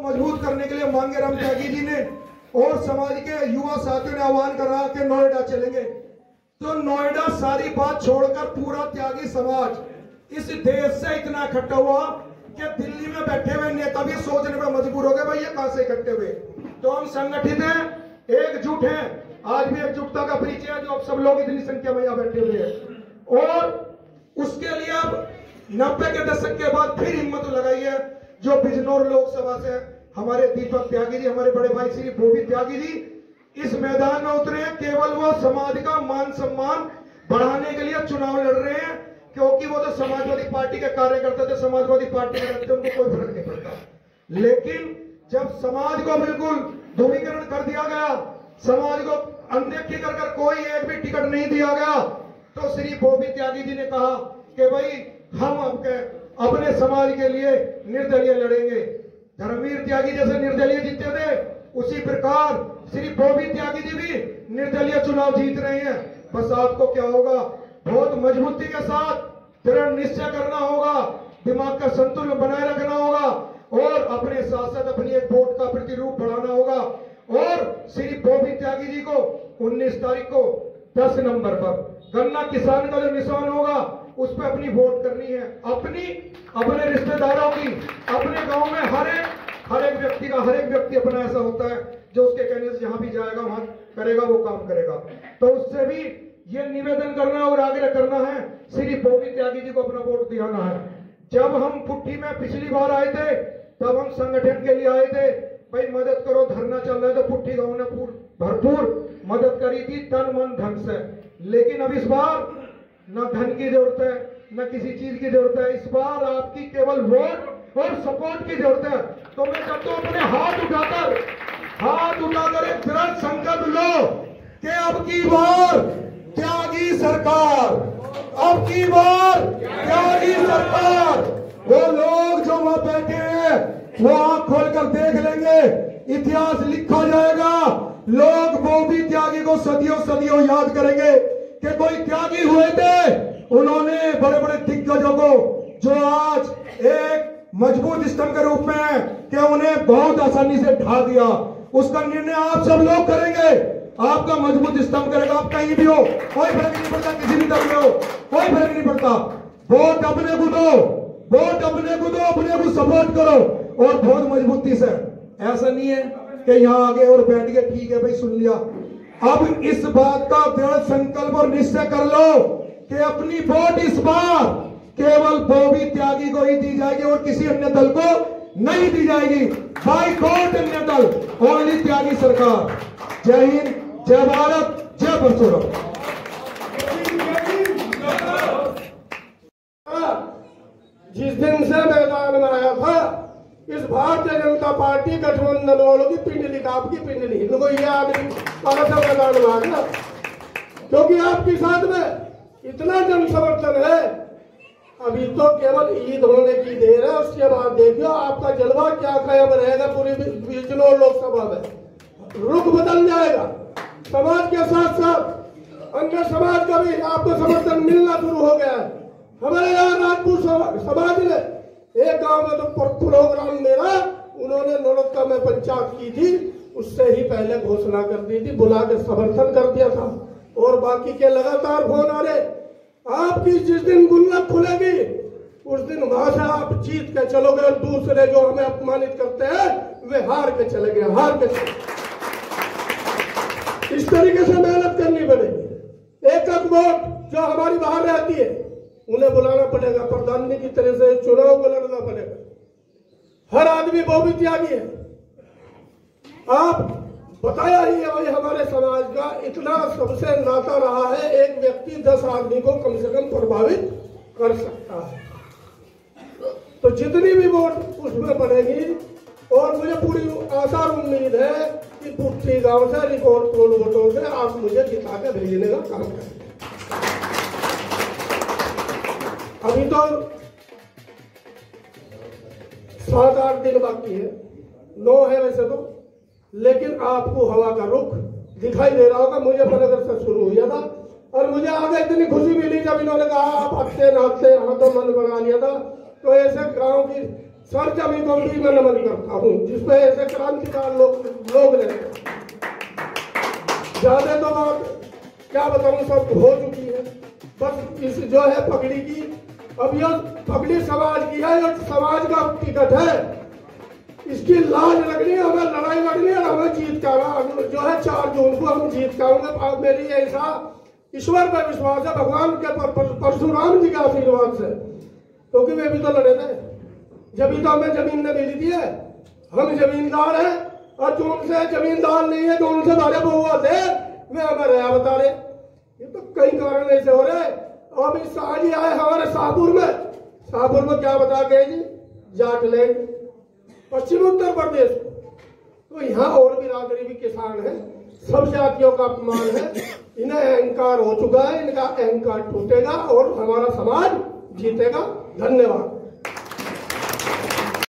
मजबूत करने के लिए मांगेराम त्यागी जी ने और समाज के युवा साथियों ने आह्वान कर रहा कि नोएडा चलेंगे। तो नोएडा सारी बात छोड़कर पूरा त्यागी समाज इस देश से इतना इकट्ठा हुआ कि दिल्ली में बैठे हुए नेता भी सोचने पर मजबूर हो गए भाई ये कहां से इकट्ठे हुए। तो हम संगठित हैं, एकजुट हैं। आज भी एकजुटता का परिचय है जो अब सब लोग इतनी संख्या में यहाँ बैठे हुए हैं। और उसके लिए अब 90 के दशक के बाद फिर हिम्मत लगाई है जो बिजनौर लोकसभा से हमारे दीपक त्यागी जी, हमारे बड़े भाई श्री बोबी त्यागी जी इस मैदान में उतरे हैं। केवल वो समाज का मान सम्मान बढ़ाने के लिए चुनाव लड़ रहे हैं, क्योंकि वो तो समाजवादी पार्टी के कार्यकर्ता थे, समाजवादी पार्टी में रहते, उनको कोई फर्क नहीं पड़ता। लेकिन जब समाज को बिल्कुल ध्रुवीकरण कर दिया गया, समाज को अनदेखी कर कोई एक भी टिकट नहीं दिया गया, तो श्री बोबी त्यागी जी ने कहा कि भाई हम अपने समाज के लिए निर्दलीय लड़ेंगे। धर्मवीर त्यागी जैसे निर्दलीय जीते थे, उसी प्रकार श्री बोबी त्यागी जी भी निर्दलीय चुनाव जीत रहे हैं। बस आपको क्या होगा, बहुत मजबूती के साथ दृढ़ निश्चय करना होगा, दिमाग का संतुलन बनाए रखना होगा और अपने साथ साथ अपनी एक वोट का प्रतिरूप बढ़ाना होगा। और श्री बोबी त्यागी जी को 19 तारीख को 10 नंबर पर गन्ना किसान का जो निशान होगा उस पर अपनी वोट करनी है, अपने रिश्तेदारों की, अपने गांव में हर एक व्यक्ति का, हर एक व्यक्ति अपना ऐसा होता है जो उसके कहने से जहां भी जाएगा वहां करेगा, वो काम करेगा। तो उससे भी ये निवेदन करना और आग्रह करना है, श्री बोबी त्यागी जी को अपना वोट दिलाना है। जब हम पुट्ठी में पिछली बार आए थे तब हम संगठन के लिए आए थे, भाई मदद करो, धरना चल रहा है, तो पुट्ठी गांव ने भरपूर मदद करी थी तन मन धन से। लेकिन अब इस बार न धन की जरूरत है, न किसी चीज की जरूरत है, इस बार आपकी केवल वोट और सपोर्ट की जरूरत है। तो मैं चाहता हूं अपने हाथ उठाकर एक दृढ़ संकल्प लो कि अब की बार त्यागी सरकार, अब की बार त्यागी सरकार। वो लोग जो वहां बैठे हैं वो आंख खोलकर देख लेंगे, इतिहास लिखा जाएगा। लोग बोबी त्यागी को सदियों याद करेंगे कि कोई त्यागी हुए थे, उन्होंने बड़े बड़े दिग्गजों को जो आज एक मजबूत स्तंभ के रूप में कि उन्हें बहुत आसानी से ढा दिया, उसका निर्णय आप सब लोग करेंगे। आपका मजबूत स्तंभ करेगा, आप कहीं भी हो, कोई फर्क नहीं पड़ता, किसी भी दल में हो, कोई फर्क नहीं पड़ता। वोट अपने को दो, वोट अपने को दो, अपने को सपोर्ट करो और बहुत मजबूती से। ऐसा नहीं है कि यहाँ आगे और बैठ के ठीक है भाई सुन लिया। अब इस बात का दृढ़ संकल्प और निश्चय कर लो कि अपनी वोट इस बार केवल बोबी त्यागी को ही दी जाएगी और किसी अन्य दल को नहीं दी जाएगी। बाइकॉट अन्य दल, ओनली त्यागी सरकार। जय हिंद, जय भारत, जय परशुराम। जिस दिन से मैदान में आया था, इस भारतीय जनता पार्टी गठबंधन वालों की पिंडली, आपकी पिंडली, इनको ये आदमी मैदान में आ गया, क्योंकि आपके साथ में इतना जन समर्थन है। अभी तो केवल ईद होने की देर है, उसके बाद देखियो आपका जलवा क्या कायम रहेगा पूरी बिजनौर लोकसभा में। रुख बदल जाएगा, समाज के साथ साथ अन्य समाज का भी आपको समर्थन मिलना शुरू हो गया है। हमारे यहाँ राजपूत समाज ने एक गांव में तो प्रोग्राम मेरा उन्होंने नौलक्का में पंचायत की थी, उससे ही पहले घोषणा कर दी थी, बुला के समर्थन कर दिया था। और बाकी के लगातार फोन आ रहे, आपकी जिस दिन गुल्लक खुलेगी उस दिन वहां से आप जीत के चलोगे और दूसरे जो हमें अपमानित करते हैं वे हार के चले गए, हार के चले। इस तरीके से मेहनत करनी पड़ेगी। एक एक वोट जो हमारी बाहर रहती है उन्हें बुलाना पड़ेगा, प्रधानी की तरह से चुनाव को लड़ना पड़ेगा। हर आदमी बोबी त्यागी है। आप बताया ही है भाई, हमारे समाज का इतना सबसे नाता रहा है, एक व्यक्ति 10 आदमी को कम से कम प्रभावित कर सकता है। तो जितनी भी वोट उसमें पड़ेगी, और मुझे पूरी आशा और उम्मीद है कि पुट्ठी गांव से रिकॉर्ड तोड़ वोटों से आप मुझे जिता के भेजने का काम करेंगे। अभी तो 7-8 दिन बाकी है, 9 है वैसे तो, लेकिन आपको हवा का रुख दिखाई दे रहा होगा। मुझे पनगर से शुरू हुआ था और मुझे आगे इतनी खुशी मिली जब इन्होंने कहा आप हंसते नाचते हाथों मन बना लिया था। तो ऐसे गांव की सरजमी को भी मैं नमन करता हूँ, जिसमें ऐसे क्रांतिकार लोग रहते हैं। ज्यादा तो बात क्या बताऊं, सब हो चुकी है। बस इस जो है पगड़ी की, अब यह पगड़ी समाज की है, यह समाज का टिकट है, इसकी लाज रखनी है, हमें लड़ाई लड़नी है, हमें जीत का जो है 4 जून को हम जीत का होंगे। मेरी ऐसा ईश्वर पर विश्वास है, भगवान के परशुराम जी के आशीर्वाद से, क्योंकि वे भी तो लड़े थे, जब तो हमें जमीन ने मिली थी है। हम जमींदार हैं, और जो उनसे जमींदार नहीं है, जो उनसे बड़े बहुआ थे, वे हमें रहा बता रहे। ये तो कई कारण ऐसे हो रहे। अब इस आज ही आए हमारे शाहपुर में क्या बता गए जी, जाटलैंड पश्चिम उत्तर प्रदेश। तो यहाँ और बिरादरी भी किसान है, सब जातियों का अपमान है। इन्हें अहंकार हो चुका है, इनका अहंकार टूटेगा और हमारा समाज जीतेगा। धन्यवाद।